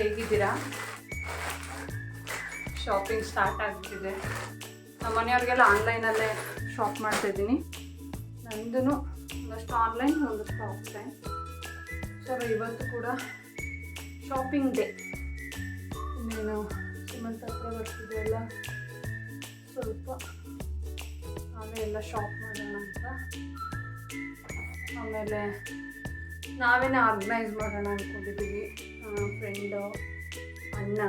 ಹೇಗಿದ್ದೀರಾ? Shopping start ಆಗಿಬಿಟ್ಟಿದೆ. ನಮ್ಮ ಮನೆಯವ್ರಿಗೆಲ್ಲ ಆನ್ಲೈನಲ್ಲೇ ಶಾಪ್ ಮಾಡ್ತಾಯಿದ್ದೀನಿ. ನಂದು ಒಂದಷ್ಟು ಆನ್ಲೈನ್, ಒಂದಷ್ಟು ಆಫ್ಲೈನ್. ಸೊ ಇವತ್ತು ಕೂಡ ಶಾಪಿಂಗ್ ಡೇ. ಇನ್ನೇನು ಸುಮಂತ್ ಹತ್ರ ಬರ್ತಿದೆಯಲ್ಲ, ಸ್ವಲ್ಪ ನಾವೇ ಎಲ್ಲ ಶಾಪ್ ಮಾಡೋಣ ಅಂತ. ಆಮೇಲೆ ನಾವೇನೇ ಆರ್ಗನೈಸ್ ಮಾಡೋಣ ಅಂದ್ಕೊಂಡಿದ್ದೀವಿ. ಫ್ರೆಂಡು, ಅಣ್ಣ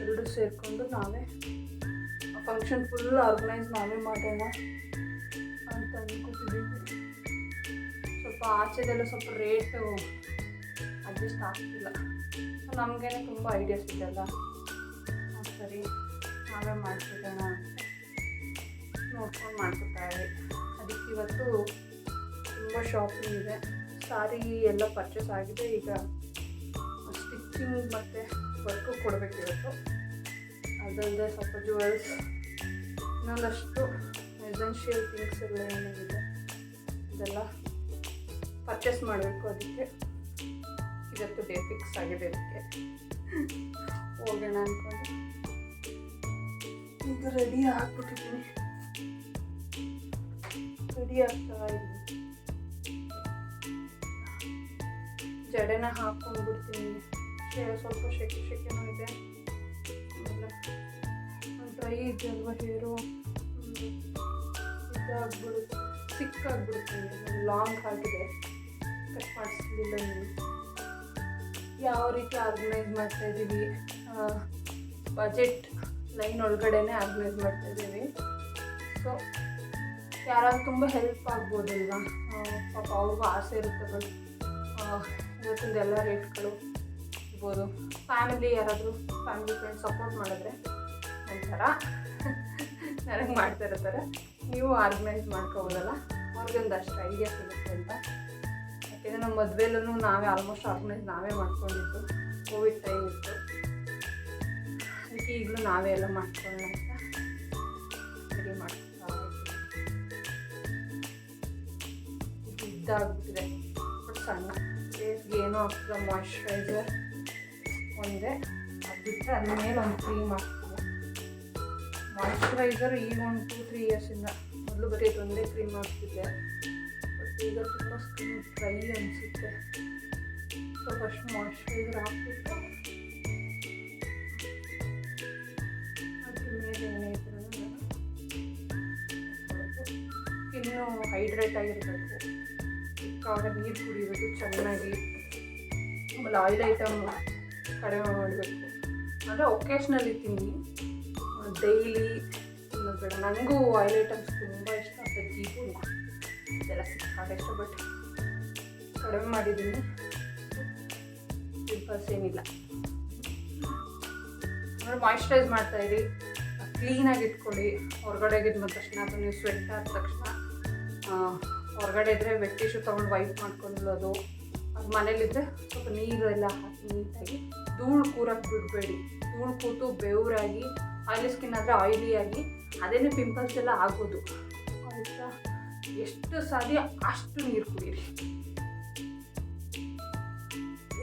ಎಲ್ಲರೂ ಸೇರಿಕೊಂಡು ನಾವೇ ಫಂಕ್ಷನ್ ಫುಲ್ ಆರ್ಗನೈಸ್ ನಾವೇ ಮಾಡೋಣ ಅಂತ ಅಂದ್ಕೊತಿದ್ದೀವಿ. ಸ್ವಲ್ಪ ಆಚೆದೆಲ್ಲ ಸ್ವಲ್ಪ ರೇಟು ಅಡ್ಜಸ್ಟ್ ಆಗ್ತಿಲ್ಲ. ನಮಗೇನೆ ತುಂಬ ಐಡಿಯಾಸ್ ಇದೆಯಲ್ಲ, ಸರಿ ನಾವೇ ಮಾಡಿಬಿಡೋಣ ಅಂತ ನೋಡ್ಕೊಂಡು ಮಾಡ್ಕೊತಾಯಿದ್ವಿ. ಅದಕ್ಕೆ ಇವತ್ತು ತುಂಬ ಶಾಪಿಂಗ್ ಇದೆ. ಸಾರಿ ಎಲ್ಲ ಪರ್ಚೇಸ್ ಆಗಿದೆ. ಈಗ ಸ್ಟಿಚಿಂಗ್ ಮತ್ತು ವರ್ಕು ಕೊಡಬೇಕು ಇವತ್ತು. ಅದಲ್ಲದೆ ಸ್ವಲ್ಪ ಜುವೆಲ್ಸ್, ಇನ್ನೊಂದಷ್ಟು ಎಸೆನ್ಷಿಯಲ್ ಥಿಂಗ್ಸ್ ಎಲ್ಲ ಏನೇನಿದೆ ಇದೆಲ್ಲ ಪರ್ಚೇಸ್ ಮಾಡಬೇಕು. ಅದಕ್ಕೆ ಇವತ್ತು ಡೇ ಫಿಕ್ಸ್ ಆಗಿದೆ. ಅದಕ್ಕೆ ಹೋಗೋಣ ಅಂದ್ಕೊಂಡು ಈಗ ರೆಡಿ ಆಗಿಬಿಟ್ಟಿದ್ದೀನಿ. ರೆಡಿ ಆಗ್ತಾ ಇದ್ದೀನಿ. ಜಡೆನ ಹಾಕ್ಕೊಂಡ್ಬಿಡ್ತೀನಿ. ಸ್ವಲ್ಪ ಶೆಕೆನೂ ಇದೆ. ಆಮೇಲೆ ಡ್ರೈ ಇದೆಯಲ್ವ ಹೇರು, ಇದಾಗ್ಬಿಡುತ್ತೆ, ಸಿಕ್ಕಾಗ್ಬಿಡುತ್ತೆ. ಲಾಂಗ್ ಆಗಿದೆ, ಕಟ್ ಮಾಡಿಸ್ಲಿಲ್ಲ. ನೀವು ಯಾವ ರೀತಿ ಆರ್ಗನೈಸ್ ಮಾಡ್ತಾಯಿದ್ದೀವಿ, ಬಜೆಟ್ ಲೈನ್ ಒಳಗಡೆನೇ ಆರ್ಗನೈಸ್ ಮಾಡ್ತಾಯಿದ್ದೀವಿ. ಸೊ ಯಾರಾದ್ರೂ ತುಂಬ ಹೆಲ್ಪ್ ಆಗ್ಬೋದಲ್ವಾ? ಪಾಪ ಅವ್ರಿಗೂ ಆಸೆ ಇರುತ್ತೆ. ಇವತ್ತಿಂದ ಎಲ್ಲ ರೇಟ್ಗಳು ಇರ್ಬೋದು. ಫ್ಯಾಮಿಲಿ ಯಾರಾದರೂ ಫ್ಯಾಮಿಲಿ ಫ್ರೆಂಡ್ಸ್ ಸಪೋರ್ಟ್ ಮಾಡಿದ್ರೆ ಒಂಥರ ನನಗೆ ಮಾಡ್ತಾ ಇರ್ತಾರೆ. ನೀವು ಆರ್ಗನೈಸ್ ಮಾಡ್ಕೋಬೋದಲ್ಲ, ಅವ್ರಿಗೊಂದಷ್ಟು ಐಡಿಯಾ ಸಿಗುತ್ತೆ ಅಂತ. ಯಾಕೆಂದರೆ ನಮ್ಮ ಮದುವೆಲ್ಲೂ ನಾವೇ ಆಲ್ಮೋಸ್ಟ್ ಆರ್ಗನೈಸ್ ನಾವೇ ಮಾಡ್ಕೊಂಡಿದ್ದು. ಕೋವಿಡ್ ಟೈಮ್ ಇತ್ತು, ಅದಕ್ಕೆ ಈಗಲೂ ನಾವೇ ಎಲ್ಲ ಮಾಡ್ಕೊಳ್ಳೋಣ ಅಂತ ರೆಡಿ ಮಾಡ್ತಾ ಇದ್ದಾಗ್ಬಿಟ್ಟಿದೆ. ಬಟ್ ಸಣ್ಣ ಫೇಸ್ಗೆ ಏನೋ ಆಗ್ತದೆ ಮಾಯ್ಶ್ಚರೈಸರ್ ಒಂದೇ, ಅದು ಬಿಟ್ಟರೆ ಅದ್ರ ಮೇಲೆ ಒಂದು ಕ್ರೀಮ್ ಆಗ್ತದೆ. ಮಾಯ್ಶ್ಚರೈಸರ್ ಈಗ ಒಂದು 2-3 ಇಯರ್ಸಿಂದ ಮೊದಲು ಬರೀ ಒಂದೇ ಕ್ರೀಮ್ ಆಗ್ತಿದ್ದೆ. ಬಟ್ ಈಗ ತುಂಬ ಸ್ಕಿನ್ ಡ್ರೈ ಅನಿಸುತ್ತೆ. ಸೊ ಫಸ್ಟ್ ಮಾಯ್ಶ್ಚರೈಸರ್ ಹಾಕ್ಬಿಟ್ಟು ಅದ್ರ ಮೇಲೆ ಏನೇ ಇದ್ರೂ ಸ್ಕಿನ್ನು ಹೈಡ್ರೇಟ್ ಆಗಿರಬೇಕು. ಆವಾಗ ನೀರು ಕುಡಿಬೇಕು ಚೆನ್ನಾಗಿ. ಆಮೇಲೆ ಆಯಿಲ್ ಐಟಮ್ ಕಡಿಮೆ ಮಾಡಬೇಕು. ಅಂದರೆ ಒಕೇಶ್ನಲ್ಲಿ ತಿನ್ನಿ, ಡೈಲಿ ತಿನ್ನೋದು ಬೇಡ. ನನಗೂ ಆಯಿಲ್ ಐಟಮ್ಸ್ ತುಂಬ ಇಷ್ಟ. ಬಜ್ಜಿಗೂ ಇದೆಲ್ಲ ಸಿಕ್ಕಾಗ ಇಷ್ಟ, ಬಟ್ ಕಡಿಮೆ ಮಾಡಿದ್ದೀನಿ. ಪಿಂಪಲ್ಸ್ ಏನಿಲ್ಲ. ಅಂದರೆ ಮಾಯ್ಶ್ಚರೈಸ್ ಮಾಡ್ತಾಯಿರಿ, ಕ್ಲೀನಾಗಿ ಇಟ್ಕೊಳ್ಳಿ. ಹೊರಗಡೆಗಿದ್ದು ಬಂದ ತಕ್ಷಣ ಅಥವಾ ನೀವು ಸ್ವೆಟ್ ಆದ ತಕ್ಷಣ ಹೊರಗಡೆ ಇದ್ದರೆ ವೆಟ್ ಟಿಶ್ಯೂ ತೊಗೊಂಡು ವೈಪ್ ಮಾಡ್ಕೊಳ್ಳೋದು. ಅದು ಮನೇಲಿದ್ದರೆ ಸ್ವಲ್ಪ ನೀರು ಎಲ್ಲ ಹಾಕಿ ನೀಟಾಗಿ ಧೂಳು ಕೂರಕ್ಕೆ ಬಿಡಬೇಡಿ. ಧೂಳು ಕೂತು ಬೆವರಾಗಿ ಆಯಿಲಿ ಸ್ಕಿನ್ ಆದರೆ ಆಯಿಲಿಯಾಗಿ ಅದೇನೇ ಪಿಂಪಲ್ಸ್ ಎಲ್ಲ ಆಗೋದು ಆಯಿತಾ. ಎಷ್ಟು ಸಾಧ್ಯ ಅಷ್ಟು ನೀರು ಕುಡೀರಿ.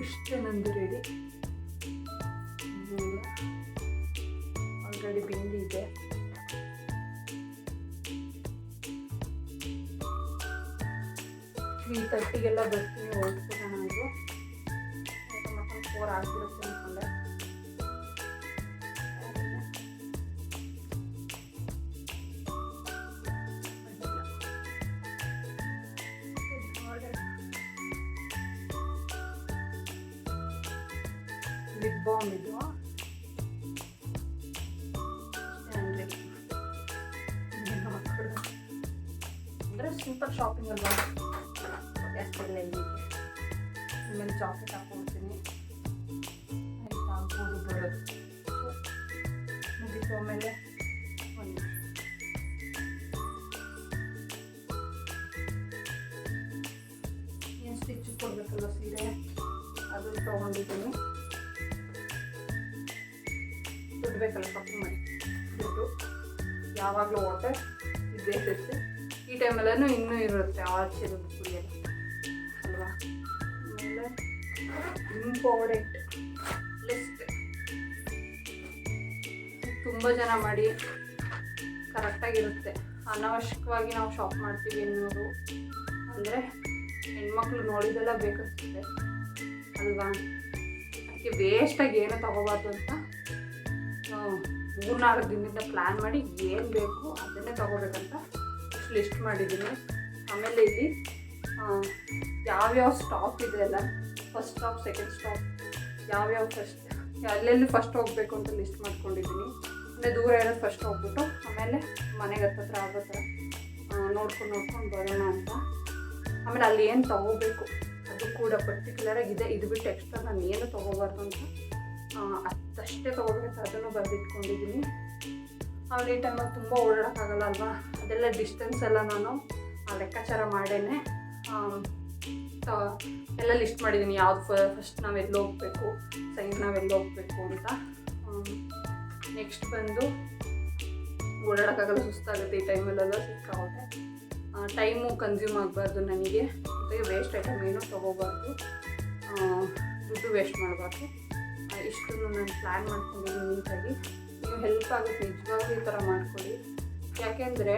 ಇಷ್ಟೇ ನಂದು ರೆಡಿ. ಆಲ್ರೆಡಿ ಬಿಂದಿ ಇದೆ. 3:30ಗೆಲ್ಲ ಬರ್ತೀನಿ, ಹೊರಟ್ಬಿಡೋಣ. ಇದು ಮಕ್ಕಳು 4 ಆಗಿಬಿಡುತ್ತೆ ಅಂದ್ಕೊಂಡೆ. ಲಿಪ್ ಬಾಮ್ ಇದು ಅಂದರೆ ಸಿಂಪಲ್ ಶಾಪಿಂಗ್ ಅಲ್ವಾ, ಜಾಸ್ತಿಲ್ಲ. ಆಮೇಲೆ ಚಾಕ್ಲೇಟ್ ಹಾಕ್ಕೊಡ್ತೀನಿ, ಆಯ್ತು ಆಗ್ಬೋದು ಬರೋದು. ಮುಗಿತು. ಆಮೇಲೆ ಒಂದು ಏನು ಸ್ಟಿಚ್ ಕೊಡಬೇಕಲ್ಲ ಸೀರೆ, ಅದನ್ನು ತೊಗೊಂಡಿದ್ದೀನಿ. ದುಡ್ಬೇಕಲ್ಲ ಶಾಪಿಂಗ್ ಮಾಡಿ. ದುಡ್ಡು ಯಾವಾಗಲೂ ವಾಟರ್ ಇದ್ದೇ ಇರುತ್ತೆ. ಈ ಟೈಮಲ್ಲೂ ಇನ್ನೂ ಇರುತ್ತೆ ಆಚೆ ದುಡ್ಡು ಕುಡಿಯೋದು ಅಲ್ವಾ. ಆಮೇಲೆ ಇಂಪಾರ್ಟೆಂಟ್ ಲಿಸ್ಟ್. ತುಂಬ ಜನ ಮಾಡಿ ಕರೆಕ್ಟಾಗಿರುತ್ತೆ. ಅನಾವಶ್ಯಕವಾಗಿ ನಾವು ಶಾಪ್ ಮಾಡ್ತೀವಿ ಅನ್ನೋದು ಅಂದರೆ ಹೆಣ್ಮಕ್ಳು ನೋಡಿದೆಲ್ಲ ಬೇಕನ್ಸುತ್ತೆ ಅಲ್ವಾ. ಅದಕ್ಕೆ ವೇಸ್ಟಾಗಿ ಏನು ತೊಗೋಬಾರ್ದು ಅಂತ 3-4 ದಿನದಿಂದ ಪ್ಲ್ಯಾನ್ ಮಾಡಿ ಏನು ಬೇಕು ಅದನ್ನೇ ತೊಗೋಬೇಕಂತ ಲಿಸ್ಟ್ ಮಾಡಿದ್ದೀನಿ. ಆಮೇಲೆ ಇಲ್ಲಿ ಯಾವ್ಯಾವ ಸ್ಟಾಪ್ ಇದೆ ಅಲ್ಲ, ಫಸ್ಟ್ ಸ್ಟಾಪ್, ಸೆಕೆಂಡ್ ಸ್ಟಾಪ್, ಯಾವ್ಯಾವ ಫಸ್ಟ್ ಎಲ್ಲೆಲ್ಲಿ ಫಸ್ಟ್ ಹೋಗಬೇಕು ಅಂತ ಲಿಸ್ಟ್ ಮಾಡ್ಕೊಂಡಿದ್ದೀನಿ. ಅಂದರೆ ದೂರ ಇರೋದು ಫಸ್ಟ್ ಹೋಗ್ಬಿಟ್ಟು ಆಮೇಲೆ ಮನೆಗೆ ಹತ್ತತ್ರ ಆಗೋ ಥರ ನೋಡ್ಕೊಂಡು ಬರೋಣ ಅಂತ. ಆಮೇಲೆ ಅಲ್ಲಿ ಏನು ತೊಗೋಬೇಕು ಅದು ಕೂಡ ಪರ್ಟಿಕ್ಯುಲರಾಗಿದೆ. ಇದು ಬಿಟ್ಟು ಎಕ್ಸ್ಟ್ರಾ ನಾನು ಏನು ತೊಗೋಬಾರ್ದು ಅಂತ ಅಷ್ಟೇ ತೊಗೋಬೇಕಂತ ಅದನ್ನು ಬರೆದಿಟ್ಕೊಂಡಿದ್ದೀನಿ. ಆಮೇಲೆ ಈ ಟೈಮಲ್ಲಿ ತುಂಬ ಓಡಾಡೋಕ್ಕಾಗಲ್ಲ ಅಲ್ವಾ, ಅದೆಲ್ಲ ಡಿಸ್ಟೆನ್ಸ್ ಎಲ್ಲ ನಾನು ಲೆಕ್ಕಾಚಾರ ಮಾಡೇನೆ ಎಲ್ಲ ಲಿಸ್ಟ್ ಮಾಡಿದ್ದೀನಿ. ಯಾವ್ದು ಫಸ್ಟ್ ನಾವೆಲ್ಲಿ ಹೋಗಬೇಕು, ಸೆಕೆಂಡ್ ನಾವೆಲ್ಲಿ ಹೋಗಬೇಕು ಅಂತ. ನೆಕ್ಸ್ಟ್ ಬಂದು ಓಡಾಡೋಕ್ಕಾಗಲ್ಲ, ಸುಸ್ತಾಗುತ್ತೆ ಈ ಟೈಮಲ್ಲೆಲ್ಲ, ಸಿಕ್ಕಾಗುತ್ತೆ. ಟೈಮು ಕನ್ಸ್ಯೂಮ್ ಆಗಬಾರ್ದು ನನಗೆ, ಜೊತೆಗೆ ವೇಸ್ಟ್ ಐಟಮ್ ಏನೂ ತೊಗೋಬಾರ್ದು, ದುಡ್ಡು ವೇಸ್ಟ್ ಮಾಡಬಾರ್ದು. ಇಷ್ಟನ್ನು ನಾನು ಪ್ಲ್ಯಾನ್ ಮಾಡ್ಕೊಂಡಿದ್ದೀನಿ ನೀಟಾಗಿ. ನೀವು ಹೆಲ್ಪ್ ಆಗುತ್ತೆ ನಿಜವಾಗ್ಲೂ ಈ ಥರ ಮಾಡ್ಕೊಳ್ಳಿ. ಯಾಕೆಂದರೆ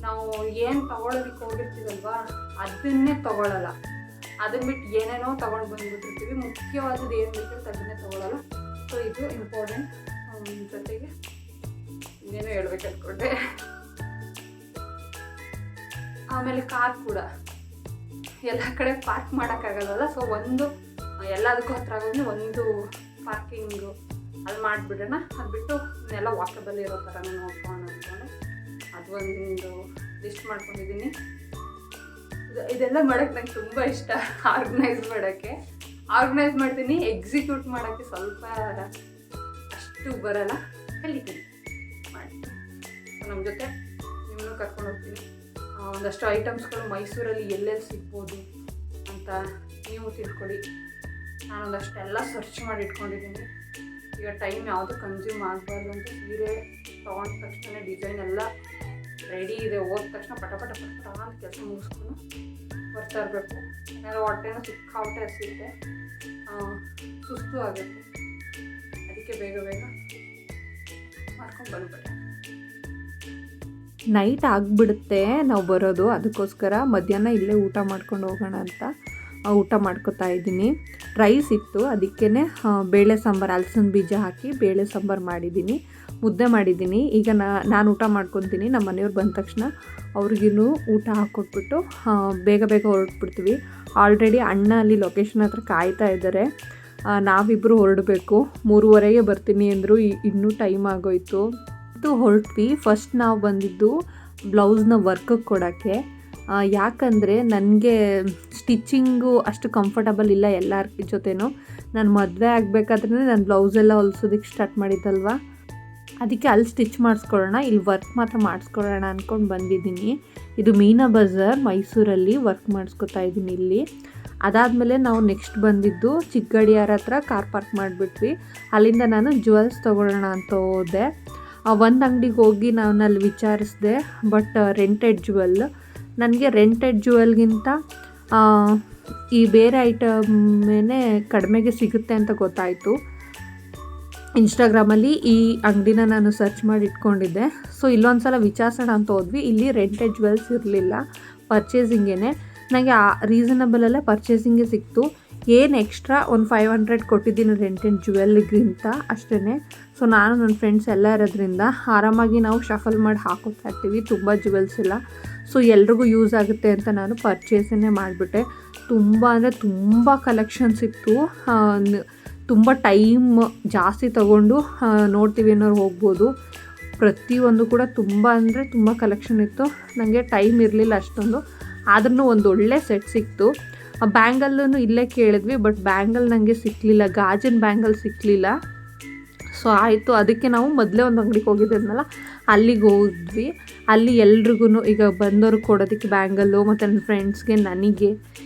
ನಾವು ಏನು ತೊಗೊಳೋದಕ್ಕೆ ಹೋಗಿರ್ತೀವಲ್ವಾ ಅದನ್ನೇ ತೊಗೊಳ್ಳಲ್ಲ, ಅದನ್ನ ಬಿಟ್ಟು ಏನೇನೋ ತೊಗೊಂಡು ಬಂದುಬಿಟ್ಟಿರ್ತೀವಿ. ಮುಖ್ಯವಾದದ್ದು ಏನು ಬೇಕಿರುತ್ತೆ ಅದನ್ನೇ ತೊಗೊಳ್ಳಲ್ಲ. ಸೊ ಇದು ಇಂಪಾರ್ಟೆಂಟ್. ಜೊತೆಗೆ ಇನ್ನೇನೋ ಹೇಳ್ಬೇಕು ಅಂದ್ಕೊಂಡೆ. ಆಮೇಲೆ ಕಾರ್ ಕೂಡ ಎಲ್ಲ ಕಡೆ ಪಾರ್ಕ್ ಮಾಡೋಕ್ಕಾಗಲ್ಲ. ಸೊ ಒಂದು ಎಲ್ಲದಕ್ಕೂ ಹತ್ರ ಆಗೋದ್ರೆ ಒಂದು ಪಾರ್ಕಿಂಗು ಅಲ್ಲಿ ಮಾಡಿಬಿಡೋಣ. ಅದು ಬಿಟ್ಟು ಇನ್ನೆಲ್ಲ ವಾಕಬಲ್ ಇರೋ ಥರನೇ ನೋಡ್ಕೊಂಡು ಅಂದ್ಕೊಂಡು ಅದು ಒಂದು ಲಿಸ್ಟ್ ಮಾಡ್ಕೊಂಡಿದ್ದೀನಿ. ಇದೆಲ್ಲ ಮಾಡೋಕ್ಕೆ ನಂಗೆ ತುಂಬ ಇಷ್ಟ. ಆರ್ಗನೈಸ್ ಮಾಡ್ತೀನಿ, ಎಕ್ಸಿಕ್ಯೂಟ್ ಮಾಡೋಕ್ಕೆ ಸ್ವಲ್ಪ ಅಷ್ಟು ಬರೋಲ್ಲ, ಕಲಿತೀನಿ ಮಾಡಿ. ನಮ್ಮ ಜೊತೆ ನಿಮ್ಮನ್ನು ಕರ್ಕೊಂಡು ಹೋಗ್ತೀನಿ. ಒಂದಷ್ಟು ಐಟಮ್ಸ್ಗಳು ಮೈಸೂರಲ್ಲಿ ಎಲ್ಲೆಲ್ಲಿ ಸಿಗ್ಬೋದು ಅಂತ ನೀವು ತಿಳ್ಕೊಳ್ಳಿ. ನಾನೊಂದಷ್ಟೆಲ್ಲ ಸರ್ಚ್ ಮಾಡಿ ಇಟ್ಕೊಂಡಿದ್ದೀನಿ. ಈಗ ಟೈಮ್ ಯಾವುದು ಕನ್ಸ್ಯೂಮ್ ಆಗಬಾರ್ದು ಅಂತ ಸೀರೆ ತೊಗೊಂಡ ತಕ್ಷಣ ಡಿಸೈನ್ ಎಲ್ಲ ರೆಡಿ ಇದೆ, ಹೋದ ತಕ್ಷಣ ಪಟ ಅಂತ ಕೆಲಸ ಮುಗಿಸ್ಕೊಂಡು ಬರ್ತಾ ಇರಬೇಕು. ಯಾಕಂದರೆ ಹೊಟ್ಟೆನೂ ಸಿಕ್ಕಾಪಟ್ಟೆ ಹಸಿರುತ್ತೆ, ಸುಸ್ತು ಆಗುತ್ತೆ. ಅದಕ್ಕೆ ಬೇಗ ಮಾಡ್ಕೊಂಡು ಬಂದ್ಬಿಟ್ಟೆ. ನೈಟ್ ಆಗಿಬಿಡುತ್ತೆ ನಾವು ಬರೋದು, ಅದಕ್ಕೋಸ್ಕರ ಮಧ್ಯಾಹ್ನ ಇಲ್ಲೇ ಊಟ ಮಾಡ್ಕೊಂಡು ಹೋಗೋಣ ಅಂತ ಊಟ ಮಾಡ್ಕೊತಾ ಇದ್ದೀನಿ. ರೈಸ್ ಇತ್ತು, ಅದಕ್ಕೇ ಬೇಳೆ ಸಾಂಬಾರು, ಹಲಸಿನ ಬೀಜ ಹಾಕಿ ಬೇಳೆ ಸಾಂಬಾರು ಮಾಡಿದ್ದೀನಿ, ಮುದ್ದೆ ಮಾಡಿದ್ದೀನಿ. ಈಗ ನಾನು ಊಟ ಮಾಡ್ಕೊತೀನಿ. ನಮ್ಮ ಮನೆಯವ್ರು ಬಂದ ತಕ್ಷಣ ಅವ್ರಿಗೂ ಊಟ ಹಾಕ್ಕೊಟ್ಬಿಟ್ಟು ಬೇಗ ಹೊರಟ್ಬಿಡ್ತೀವಿ. ಆಲ್ರೆಡಿ ಅಣ್ಣ ಅಲ್ಲಿ ಲೊಕೇಶನ್ ಹತ್ರ ಕಾಯ್ತಾ ಇದ್ದಾರೆ. ನಾವಿಬ್ಬರು ಹೊರಡಬೇಕು, 3:30ಗೆ ಬರ್ತೀನಿ ಅಂದರು. ಇನ್ನೂ ಟೈಮ್ ಆಗೋಯ್ತು. ಹೊರಟ್ವಿ. ಫಸ್ಟ್ ನಾವು ಬಂದಿದ್ದು ಬ್ಲೌಸ್ನ ವರ್ಕಿಗೆ ಕೊಡೋಕ್ಕೆ. ಯಾಕಂದರೆ ನನಗೆ ಸ್ಟಿಚ್ಚಿಂಗು ಅಷ್ಟು ಕಂಫರ್ಟಬಲ್ ಇಲ್ಲ ಎಲ್ಲರ ಜೊತೆನೂ. ನಾನು ಮದುವೆ ಆಗಬೇಕಾದ್ರೆ ನಾನು ಬ್ಲೌಸೆಲ್ಲ ಹೊಲಿಸೋದಕ್ಕೆ ಸ್ಟಾರ್ಟ್ ಮಾಡಿದ್ದಲ್ವ, ಅದಕ್ಕೆ ಅಲ್ಲಿ ಸ್ಟಿಚ್ ಮಾಡಿಸ್ಕೊಳ್ಳೋಣ, ಇಲ್ಲಿ ವರ್ಕ್ ಮಾತ್ರ ಮಾಡಿಸ್ಕೊಳ್ಳೋಣ ಅಂದ್ಕೊಂಡು ಬಂದಿದ್ದೀನಿ. ಇದು ಮೀನಾ ಬಜಾರ್ ಮೈಸೂರಲ್ಲಿ ವರ್ಕ್ ಮಾಡಿಸ್ಕೊತಾ ಇದ್ದೀನಿ ಇಲ್ಲಿ. ಅದಾದಮೇಲೆ ನಾವು ನೆಕ್ಸ್ಟ್ ಬಂದಿದ್ದು ಚಿಕ್ಕಗಡಿಯಾರ ಹತ್ರ ಕಾರ್ ಪಾರ್ಕ್ ಮಾಡಿಬಿಟ್ವಿ. ಅಲ್ಲಿಂದ ನಾನು ಜುವೆಲ್ಸ್ ತೊಗೊಳ್ಳೋಣ ಅಂತ ಹೋದೆ. ಒಂದು ಅಂಗಡಿಗೆ ಹೋಗಿ ನಾನು ಅಲ್ಲಿ ವಿಚಾರಿಸಿದೆ, ಬಟ್ ರೆಂಟೆಡ್ ಜುವೆಲ್. ನನಗೆ ರೆಂಟೆಡ್ ಜುವೆಲ್ಗಿಂತ ಈ ಬೇರೆ ಐಟಮ್ನೇ ಕಡಿಮೆಗೆ ಸಿಗುತ್ತೆ ಅಂತ ಗೊತ್ತಾಯಿತು. ಇನ್ಸ್ಟಾಗ್ರಾಮಲ್ಲಿ ಈ ಅಂಗಡಿನ ನಾನು ಸರ್ಚ್ ಮಾಡಿ ಇಟ್ಕೊಂಡಿದ್ದೆ. ಸೊ ಇಲ್ಲೊಂದು ಸಲ ವಿಚಾರಿಸೋಣ ಅಂತ ಹೋದ್ವಿ. ಇಲ್ಲಿ ರೆಂಟೆಡ್ ಜುವೆಲ್ಸ್ ಇರಲಿಲ್ಲ, ಪರ್ಚೇಸಿಂಗೇ. ನನಗೆ ರೀಸನಬಲಲ್ಲೇ ಪರ್ಚೇಸಿಂಗೇ ಸಿಕ್ತು. ಏನು ಎಕ್ಸ್ಟ್ರಾ ಒಂದು 500 ಕೊಟ್ಟಿದ್ದೀನಿ ರೆಂಟೆಡ್ ಜುವೆಲ್ಗಿಂತ ಅಷ್ಟೇ. ಸೊ ನಾನು ನನ್ನ ಫ್ರೆಂಡ್ಸ್ ಎಲ್ಲ ಇರೋದ್ರಿಂದ ಆರಾಮಾಗಿ ನಾವು ಶಫಲ್ ಮಾಡಿ ಹಾಕೋತಾ ಇರ್ತೀವಿ, ತುಂಬ ಜುವೆಲ್ಸ್ ಇಲ್ಲ. ಸೊ ಎಲ್ರಿಗೂ ಯೂಸ್ ಆಗುತ್ತೆ ಅಂತ ನಾನು ಪರ್ಚೇಸನ್ನೇ ಮಾಡಿಬಿಟ್ಟೆ. ತುಂಬ ಅಂದರೆ ತುಂಬ ಕಲೆಕ್ಷನ್ಸ್ ಇತ್ತು. ತುಂಬ ಟೈಮ್ ಜಾಸ್ತಿ ತಗೊಂಡು ನೋಡ್ತೀವಿ ಅನ್ನೋರು ಹೋಗ್ಬೋದು. ಪ್ರತಿಯೊಂದು ಕೂಡ ತುಂಬ ಅಂದರೆ ತುಂಬ ಕಲೆಕ್ಷನ್ ಇತ್ತು. ನನಗೆ ಟೈಮ್ ಇರಲಿಲ್ಲ ಅಷ್ಟೊಂದು, ಆದ್ರೂ ಒಂದು ಒಳ್ಳೆ ಸೆಟ್ ಸಿಕ್ತು. ಬ್ಯಾಂಗಲ್ಲೂ ಇಲ್ಲೇ ಕೇಳಿದ್ವಿ, ಬಟ್ ಬ್ಯಾಂಗಲ್ ನನಗೆ ಸಿಕ್ಕಲಿಲ್ಲ, ಗಾಜಿನ ಬ್ಯಾಂಗಲ್ ಸಿಕ್ಕಲಿಲ್ಲ. ಸೊ ಆಯಿತು, ಅದಕ್ಕೆ ನಾವು ಮೊದಲೇ ಒಂದು ಅಂಗಡಿಗೆ ಹೋಗಿದ್ದಿದ್ನಲ್ಲ ಅಲ್ಲಿಗೆ ಹೋದ್ವಿ. ಅಲ್ಲಿ ಎಲ್ರಿಗೂ ಈಗ ಬಂದವ್ರಿಗೆ ಕೊಡೋದಕ್ಕೆ ಬ್ಯಾಂಗಲ್ಲು, ಮತ್ತು ನನ್ನ ಫ್ರೆಂಡ್ಸ್ಗೆ, ನನಗೆ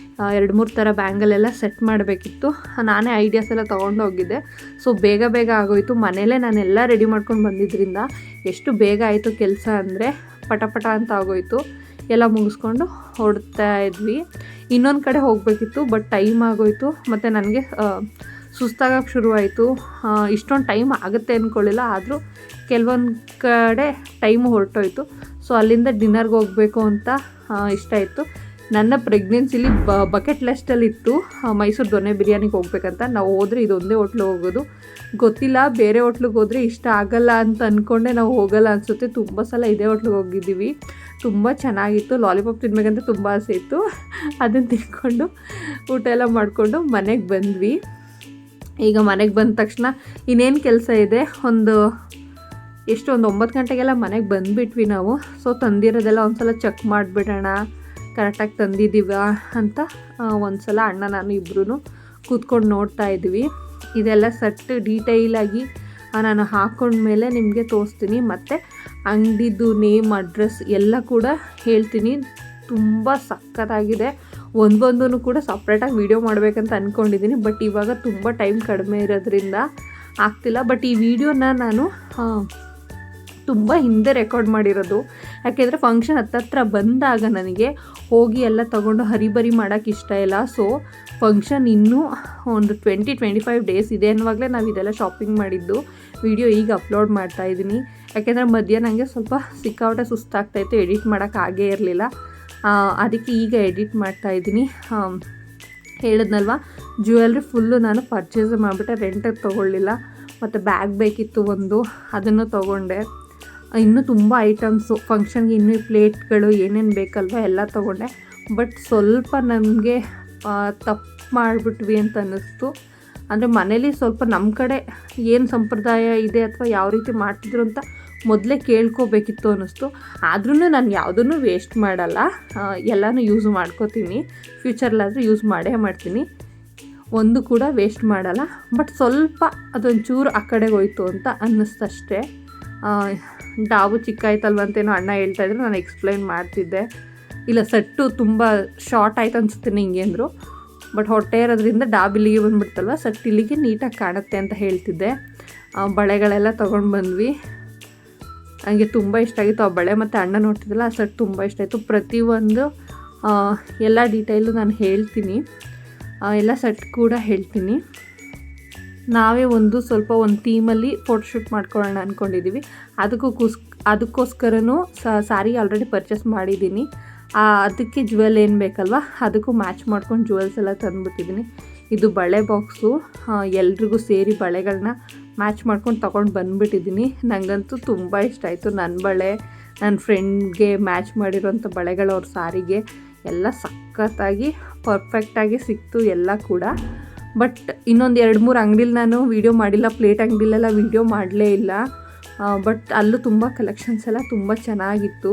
2-3 ಥರ ಬ್ಯಾಂಗಲೆಲ್ಲ ಸೆಟ್ ಮಾಡಬೇಕಿತ್ತು. ನಾನೇ ಐಡಿಯಾಸ್ ಎಲ್ಲ ತೊಗೊಂಡು ಹೋಗಿದ್ದೆ. ಸೊ ಬೇಗ ಆಗೋಯಿತು. ಮನೇಲೇ ನಾನೆಲ್ಲ ರೆಡಿ ಮಾಡ್ಕೊಂಡು ಬಂದಿದ್ದರಿಂದ ಎಷ್ಟು ಬೇಗ ಆಯಿತು ಕೆಲಸ ಅಂದರೆ ಪಟ ಅಂತ ಆಗೋಯಿತು. ಎಲ್ಲ ಮುಗಿಸ್ಕೊಂಡು ಹೊರಡ್ತಾ ಇದ್ವಿ. ಇನ್ನೊಂದು ಕಡೆ ಹೋಗಬೇಕಿತ್ತು, ಬಟ್ ಟೈಮ್ ಆಗೋಯಿತು ಮತ್ತು ನನಗೆ ಸುಸ್ತಾಗಕ್ಕೆ ಶುರುವಾಯಿತು. ಇಷ್ಟೊಂದು ಟೈಮ್ ಆಗುತ್ತೆ ಅಂದ್ಕೊಳ್ಳಿಲ್ಲ, ಆದರೂ ಕೆಲವೊಂದು ಕಡೆ ಟೈಮು ಹೊರಟೋಯ್ತು. ಸೊ ಅಲ್ಲಿಂದ ಡಿನ್ನರ್ಗೆ ಹೋಗಬೇಕು ಅಂತ ಇಷ್ಟ ಇತ್ತು. ನನ್ನ ಪ್ರೆಗ್ನೆನ್ಸಿಲಿ ಬಕೆಟ್ ಲಿಸ್ಟಲ್ಲಿತ್ತು ಮೈಸೂರು ದೊನ್ನೆ ಬಿರಿಯಾನಿಗೆ ಹೋಗ್ಬೇಕಂತ. ನಾವು ಹೋದರೆ ಇದೊಂದೇ ಹೋಟ್ಲು ಹೋಗೋದು, ಗೊತ್ತಿಲ್ಲ ಬೇರೆ ಹೋಟ್ಲಿಗೆ ಹೋದರೆ ಇಷ್ಟ ಆಗಲ್ಲ ಅಂತ ಅಂದ್ಕೊಂಡೆ ನಾವು ಹೋಗಲ್ಲ ಅನಿಸುತ್ತೆ. ತುಂಬ ಸಲ ಇದೇ ಹೋಟ್ಲಿಗೆ ಹೋಗಿದ್ದೀವಿ, ತುಂಬ ಚೆನ್ನಾಗಿತ್ತು. ಲಾಲಿಪಾಪ್ ತಿನ್ಬೇಕಂತ ತುಂಬ ಆಸೆ ಇತ್ತು. ಅದನ್ನು ತಿನ್ಕೊಂಡು ಊಟ ಎಲ್ಲ ಮಾಡಿಕೊಂಡು ಮನೆಗೆ ಬಂದ್ವಿ. ಈಗ ಮನೆಗೆ ಬಂದ ತಕ್ಷಣ ಇನ್ನೇನು ಕೆಲಸ ಇದೆ, ಒಂದು 9 ಗಂಟೆಗೆಲ್ಲ ಮನೆಗೆ ಬಂದುಬಿಟ್ವಿ ನಾವು. ಸೊ ತಂದಿರೋದೆಲ್ಲ ಒಂದು ಸಲ ಚೆಕ್ ಮಾಡಿಬಿಡೋಣ, ಕರೆಕ್ಟಾಗಿ ತಂದಿದ್ದೀವ ಅಂತ ಒಂದು ಸಲ ಅಣ್ಣ ನಾನು ಇಬ್ಬರೂ ಕೂತ್ಕೊಂಡು ನೋಡ್ತಾ ಇದ್ವಿ. ಇದೆಲ್ಲ ಸೆಟ್ ಡೀಟೈಲಾಗಿ ನಾನು ಹಾಕ್ಕೊಂಡ್ಮೇಲೆ ನಿಮಗೆ ತೋರಿಸ್ತೀನಿ, ಮತ್ತು ಅಂಗಡಿದು ನೇಮ್ ಅಡ್ರೆಸ್ ಎಲ್ಲ ಕೂಡ ಹೇಳ್ತೀನಿ. ತುಂಬ ಸಖತ್ತಾಗಿದೆ. ಒಂದೊಂದೂ ಕೂಡ ಸಪ್ರೇಟಾಗಿ ವೀಡಿಯೋ ಮಾಡಬೇಕಂತ ಅಂದ್ಕೊಂಡಿದ್ದೀನಿ, ಬಟ್ ಇವಾಗ ತುಂಬ ಟೈಮ್ ಕಡಿಮೆ ಇರೋದ್ರಿಂದ ಆಗ್ತಿಲ್ಲ. ಬಟ್ ಈ ವಿಡಿಯೋನ ನಾನು ತುಂಬ ಹಿಂದೆ ರೆಕಾರ್ಡ್ ಮಾಡಿರೋದು, ಯಾಕೆಂದರೆ ಫಂಕ್ಷನ್ ಹತ್ತತ್ರ ಬಂದಾಗ ನನಗೆ ಹೋಗಿ ಎಲ್ಲ ತೊಗೊಂಡು ಹರಿಬರಿ ಮಾಡೋಕ್ಕೆ ಇಷ್ಟ ಇಲ್ಲ. ಸೊ ಫಂಕ್ಷನ್ ಇನ್ನೂ ಒಂದು 20-25 ಡೇಸ್ ಇದೆ ಅನ್ನುವಾಗಲೇ ನಾವು ಇದೆಲ್ಲ ಶಾಪಿಂಗ್ ಮಾಡಿದ್ದು. ವಿಡಿಯೋ ಈಗ ಅಪ್ಲೋಡ್ ಮಾಡ್ತಾಯಿದ್ದೀನಿ, ಯಾಕೆಂದರೆ ಮಧ್ಯ ನನಗೆ ಸ್ವಲ್ಪ ಸಿಕ್ಕಾಪಟ್ಟೆ ಸುಸ್ತಾಗ್ತಾಯಿತ್ತು, ಎಡಿಟ್ ಮಾಡೋಕ್ಕಾಗೇ ಇರಲಿಲ್ಲ. ಅದಕ್ಕೆ ಈಗ ಎಡಿಟ್ ಮಾಡ್ತಾಯಿದ್ದೀನಿ. ಹೇಳಿದ್ನಲ್ವ, ಜ್ಯುವೆಲ್ರಿ ಫುಲ್ಲು ನಾನು ಪರ್ಚೇಸ್ ಮಾಡಿಬಿಟ್ಟೆ, ರೆಂಟಿಗೆ ತೊಗೊಳ್ಳಿಲ್ಲ. ಮತ್ತು ಬ್ಯಾಗ್ ಬೇಕಿತ್ತು ಒಂದು, ಅದನ್ನು ತೊಗೊಂಡೆ. ಇನ್ನೂ ತುಂಬ ಐಟಮ್ಸು ಫಂಕ್ಷನ್ಗೆ, ಇನ್ನೂ ಪ್ಲೇಟ್ಗಳು ಏನೇನು ಬೇಕಲ್ವ ಎಲ್ಲ ತೊಗೊಂಡೆ. ಬಟ್ ಸ್ವಲ್ಪ ನಮಗೆ ತಪ್ಪು ಮಾಡಿಬಿಟ್ವಿ ಅಂತ ಅನ್ನಿಸ್ತು. ಅಂದರೆ ಮನೇಲಿ ಸ್ವಲ್ಪ ನಮ್ಮ ಕಡೆ ಏನು ಸಂಪ್ರದಾಯ ಇದೆ ಅಥವಾ ಯಾವ ರೀತಿ ಮಾಡ್ತಿದ್ರು ಅಂತ ಮೊದಲೇ ಕೇಳ್ಕೋಬೇಕಿತ್ತು ಅನ್ನಿಸ್ತು. ಆದ್ರೂ ನಾನು ಯಾವುದನ್ನು ವೇಸ್ಟ್ ಮಾಡಲ್ಲ, ಎಲ್ಲನೂ ಯೂಸ್ ಮಾಡ್ಕೋತೀನಿ. ಫ್ಯೂಚರ್ಲಾದರೂ ಯೂಸ್ ಮಾಡೇ ಮಾಡ್ತೀನಿ, ಒಂದು ಕೂಡ ವೇಸ್ಟ್ ಮಾಡಲ್ಲ. ಬಟ್ ಸ್ವಲ್ಪ ಅದೊಂಚೂರು ಆ ಕಡೆಗೆ ಹೋಯ್ತು ಅಂತ ಅನ್ನಿಸ್ತಷ್ಟೇ. ಡಾಬು ಚಿಕ್ಕ ಆಯ್ತಲ್ವಂತೇನೋ ಅಣ್ಣ ಹೇಳ್ತಾಯಿದ್ರು, ನಾನು ಎಕ್ಸ್ಪ್ಲೈನ್ ಮಾಡ್ತಿದ್ದೆ. ಇಲ್ಲ, ಸೆಟ್ಟು ತುಂಬ ಶಾರ್ಟ್ ಆಯ್ತು ಅನಿಸುತ್ತೆ ನಿಂಗೆ ಅಂದರು. ಬಟ್ ಹೊಟ್ಟೆ ಇರೋದ್ರಿಂದ ಡಾಬ್ ಇಲ್ಲಿಗೆ ಬಂದುಬಿಡ್ತಲ್ವ, ಸೆಟ್ ಇಲ್ಲಿಗೆ ನೀಟಾಗಿ ಕಾಣುತ್ತೆ ಅಂತ ಹೇಳ್ತಿದ್ದೆ. ಬಳೆಗಳೆಲ್ಲ ತೊಗೊಂಡು ಬಂದ್ವಿ. ನನಗೆ ತುಂಬ ಇಷ್ಟ ಆಗಿತ್ತು ಆ ಬಳೆ, ಮತ್ತು ಅಣ್ಣ ನೋಡ್ತಿದ್ದಲ್ಲ ಆ ಸೆಟ್ ತುಂಬ ಇಷ್ಟ ಆಯಿತು. ಪ್ರತಿಯೊಂದು ಎಲ್ಲ ಡೀಟೇಲು ನಾನು ಹೇಳ್ತೀನಿ, ಎಲ್ಲ ಸೆಟ್ ಕೂಡ ಹೇಳ್ತೀನಿ. ನಾವೇ ಸ್ವಲ್ಪ ಒಂದು ಥೀಮಲ್ಲಿ ಫೋಟೋಶೂಟ್ ಮಾಡ್ಕೊಳ್ಳೋಣ ಅಂದ್ಕೊಂಡಿದ್ದೀವಿ. ಅದಕ್ಕೋಸ್ಕರನೂ ಸಾರಿ ಆಲ್ರೆಡಿ ಪರ್ಚೇಸ್ ಮಾಡಿದ್ದೀನಿ. ಅದಕ್ಕೆ ಜ್ಯುವೆಲ್ ಏನು ಬೇಕಲ್ವ ಅದಕ್ಕೂ ಮ್ಯಾಚ್ ಮಾಡ್ಕೊಂಡು ಜ್ಯುವೆಲ್ಸ್ ಎಲ್ಲ ತಂದುಬಿಟ್ಟಿದ್ದೀನಿ. ಇದು ಬಳೆ ಬಾಕ್ಸು, ಎಲ್ರಿಗೂ ಸೇರಿ ಬಳೆಗಳನ್ನ ಮ್ಯಾಚ್ ಮಾಡ್ಕೊಂಡು ತೊಗೊಂಡು ಬಂದುಬಿಟ್ಟಿದ್ದೀನಿ. ನನಗಂತೂ ತುಂಬ ಇಷ್ಟ ಆಯಿತು. ನನ್ನ ಬಳೆ, ನನ್ನ ಫ್ರೆಂಡ್ಗೆ ಮ್ಯಾಚ್ ಮಾಡಿರೋಂಥ ಬಳೆಗಳು ಅವ್ರ ಸಾರಿಗೆ ಎಲ್ಲ ಸಖತ್ತಾಗಿ ಪರ್ಫೆಕ್ಟಾಗಿ ಸಿಕ್ತು ಎಲ್ಲ ಕೂಡ. ಬಟ್ ಇನ್ನೊಂದು 2-3 ಅಂಗಡಿಲಿ ನಾನು ವೀಡಿಯೋ ಮಾಡಿಲ್ಲ, ಪ್ಲೇಟ್ ಅಂಗಡಿಲೆಲ್ಲ ವೀಡಿಯೋ ಮಾಡಲೇ ಇಲ್ಲ. ಬಟ್ ಅಲ್ಲೂ ತುಂಬ ಕಲೆಕ್ಷನ್ಸ್ ಎಲ್ಲ ತುಂಬ ಚೆನ್ನಾಗಿತ್ತು.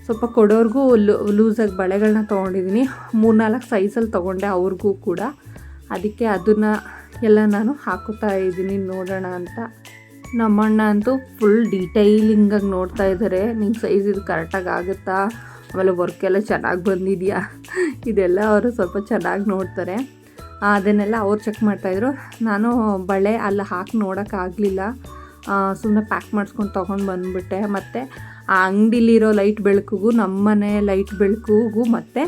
ಸ್ವಲ್ಪ ಕೊಡೋರ್ಗೂ ಲೂಸಾಗಿ ಬಳೆಗಳನ್ನ ತೊಗೊಂಡಿದ್ದೀನಿ. 3-4 ಸೈಜಲ್ಲಿ ತೊಗೊಂಡೆ ಅವ್ರಿಗೂ ಕೂಡ. ಅದಕ್ಕೆ ಅದನ್ನು ಎಲ್ಲ ನಾನು ಹಾಕೋತಾ ಇದ್ದೀನಿ ನೋಡೋಣ ಅಂತ. ನಮ್ಮಣ್ಣ ಅಂತೂ ಫುಲ್ ಡೀಟೈಲಿಂಗಾಗಿ ನೋಡ್ತಾ ಇದ್ದಾರೆ, ನಿಂಗೆ ಸೈಜ್ ಇದು ಕರೆಕ್ಟಾಗಿ ಆಗುತ್ತಾ, ಆಮೇಲೆ ವರ್ಕೆಲ್ಲ ಚೆನ್ನಾಗಿ ಬಂದಿದೆಯಾ, ಇದೆಲ್ಲ ಅವರು ಸ್ವಲ್ಪ ಚೆನ್ನಾಗಿ ನೋಡ್ತಾರೆ. ಅದನ್ನೆಲ್ಲ ಅವ್ರು ಚೆಕ್ ಮಾಡ್ತಾಯಿದ್ರು. ನಾನು ಬಳೆ ಅಲ್ಲಿ ಹಾಕಿ ನೋಡೋಕ್ಕಾಗಲಿಲ್ಲ, ಸುಮ್ಮನೆ ಪ್ಯಾಕ್ ಮಾಡಿಸ್ಕೊಂಡು ತೊಗೊಂಡು ಬಂದುಬಿಟ್ಟೆ. ಮತ್ತು ಆ ಅಂಗಡಿಲಿರೋ ಲೈಟ್ ಬೆಳಕಿಗೂ ನಮ್ಮನೆ ಲೈಟ್ ಬೆಳಕಿಗೂ ಮತ್ತು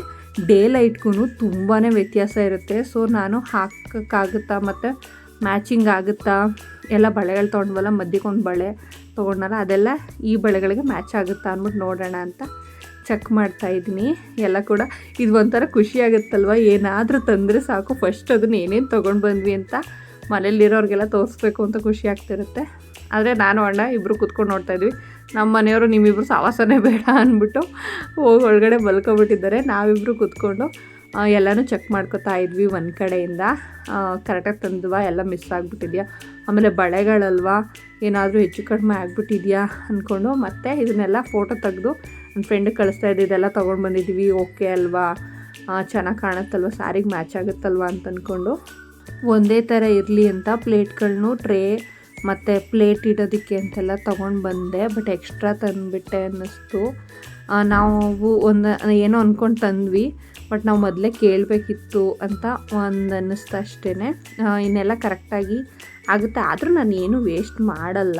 ಡೇ ಲೈಟ್ಗೂ ತುಂಬಾ ವ್ಯತ್ಯಾಸ ಇರುತ್ತೆ. ಸೊ ನಾನು ಹಾಕೋಕ್ಕಾಗುತ್ತಾ ಮತ್ತು ಮ್ಯಾಚಿಂಗ್ ಆಗುತ್ತಾ, ಎಲ್ಲ ಬಳೆಗಳು ತೊಗೊಂಡ್ವಲ್ಲ, ಮಧ್ಯಕ್ಕೊಂದು ಬಳೆ ತೊಗೊಂಡಲ್ಲ, ಅದೆಲ್ಲ ಈ ಬಳೆಗಳಿಗೆ ಮ್ಯಾಚ್ ಆಗುತ್ತಾ ಅಂದ್ಬಿಟ್ಟು ನೋಡೋಣ ಅಂತ ಚೆಕ್ ಮಾಡ್ತಾಯಿದ್ದೀನಿ. ಎಲ್ಲ ಕೂಡ ಇದು ಒಂಥರ ಖುಷಿಯಾಗುತ್ತಲ್ವ, ಏನಾದರೂ ತಂದರೆ ಸಾಕು ಫಸ್ಟ್ ಅದನ್ನು ಏನೇನು ತೊಗೊಂಡು ಬಂದ್ವಿ ಅಂತ ಮನೇಲಿರೋರಿಗೆಲ್ಲ ತೋರಿಸ್ಬೇಕು ಅಂತ ಖುಷಿ ಆಗ್ತಿರುತ್ತೆ. ಆದರೆ ನಾನು ಅಣ್ಣ ಇಬ್ಬರು ಕೂತ್ಕೊಂಡು ನೋಡ್ತಾಯಿದ್ವಿ. ನಮ್ಮ ಮನೆಯವರು ನಿಮ್ಮಿಬ್ಬರು ಸಾವಾಸನೇ ಬೇಡ ಅಂದ್ಬಿಟ್ಟು ಹೋಗಿ ಒಳಗಡೆ ಮಲ್ಕೊಬಿಟ್ಟಿದ್ದಾರೆ. ನಾವಿಬ್ಬರು ಕೂತ್ಕೊಂಡು ಎಲ್ಲನೂ ಚೆಕ್ ಮಾಡ್ಕೊತಾ ಇದ್ವಿ ಒಂದು ಕಡೆಯಿಂದ. ಕರೆಕ್ಟಾಗಿ ತಂದ್ವಾ, ಎಲ್ಲ ಮಿಸ್ ಆಗಿಬಿಟ್ಟಿದ್ಯಾ, ಆಮೇಲೆ ಬಳೆಗಳಲ್ವಾ ಏನಾದರೂ ಹೆಚ್ಚು ಕಡಿಮೆ ಆಗಿಬಿಟ್ಟಿದ್ಯಾ ಅಂದ್ಕೊಂಡು ಮತ್ತೆ ಇದನ್ನೆಲ್ಲ ಫೋಟೋ ತೆಗೆದು ನನ್ನ ಫ್ರೆಂಡಿಗೆ ಕಳಿಸ್ತಾ ಇದ್ದೆ. ಇದೆಲ್ಲ ತೊಗೊಂಡು ಬಂದಿದ್ದೀವಿ, ಓಕೆ ಅಲ್ವಾ, ಚೆನ್ನಾಗಿ ಕಾಣುತ್ತಲ್ವ, ಸ್ಯಾರಿಗೆ ಮ್ಯಾಚ್ ಆಗುತ್ತಲ್ವ ಅಂತ ಅಂದ್ಕೊಂಡು ಒಂದೇ ಥರ ಇರಲಿ ಅಂತ ಪ್ಲೇಟ್ಗಳನ್ನೂ ಟ್ರೇ ಮತ್ತು ಪ್ಲೇಟ್ ಇಡೋದಕ್ಕೆ ಅಂತೆಲ್ಲ ತೊಗೊಂಡು ಬಂದೆ. ಬಟ್ ಎಕ್ಸ್ಟ್ರಾ ತಂದುಬಿಟ್ಟೆ ಅನ್ನಿಸ್ತು. ನಾವು ಏನೋ ಅಂದ್ಕೊಂಡು ತಂದ್ವಿ, ಬಟ್ ನಾವು ಮೊದಲೇ ಕೇಳಬೇಕಿತ್ತು ಅಂತ ಒಂದು ಅನ್ನಿಸ್ತು ಅಷ್ಟೇ. ಇನ್ನೆಲ್ಲ ಕರೆಕ್ಟಾಗಿ ಆಗುತ್ತೆ. ಆದರೂ ನಾನು ಏನು ವೇಸ್ಟ್ ಮಾಡಲ್ಲ,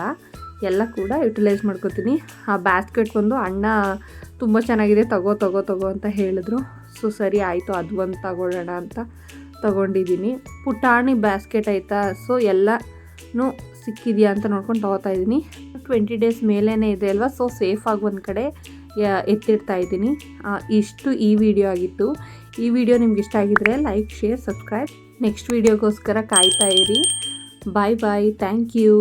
ಎಲ್ಲ ಕೂಡ ಯುಟಿಲೈಸ್ ಮಾಡ್ಕೊತೀನಿ. ಆ ಬ್ಯಾಸ್ಕೆಟ್ ಬಂದು ಅಣ್ಣ ತುಂಬ ಚೆನ್ನಾಗಿದೆ, ತಗೋ ಅಂತ ಹೇಳಿದ್ರು. ಸೊ ಸರಿ ಆಯಿತು, ಅದು ಒಂದು ತಗೊಳ್ಳೋಣ ಅಂತ ತೊಗೊಂಡಿದ್ದೀನಿ. ಪುಟಾಣಿ ಬ್ಯಾಸ್ಕೆಟ್ ಆಯಿತಾ. ಸೊ ಎಲ್ಲನೂ ಸಿಕ್ಕಿದೆಯಾ ಅಂತ ನೋಡ್ಕೊಂಡು ತೊಗೋತಾ ಇದ್ದೀನಿ. 20 ಡೇಸ್ ಮೇಲೇ ಇದೆ ಅಲ್ವಾ, ಸೊ ಸೇಫಾಗಿ ಒಂದು ಕಡೆ ಎತ್ತಿಡ್ತಾ ಇದ್ದೀನಿ. ಇಷ್ಟು ಈ ವಿಡಿಯೋ ಆಗಿತ್ತು. ಈ ವಿಡಿಯೋ ನಿಮ್ಗೆ ಇಷ್ಟ ಆಗಿದ್ರೆ ಲೈಕ್, ಶೇರ್, ಸಬ್ಸ್ಕ್ರೈಬ್. ನೆಕ್ಸ್ಟ್ ವಿಡಿಯೋಗೋಸ್ಕರ ಕಾಯ್ತಾ ಇರಿ. ಬಾಯ್ ಬಾಯ್, ಥ್ಯಾಂಕ್ ಯು.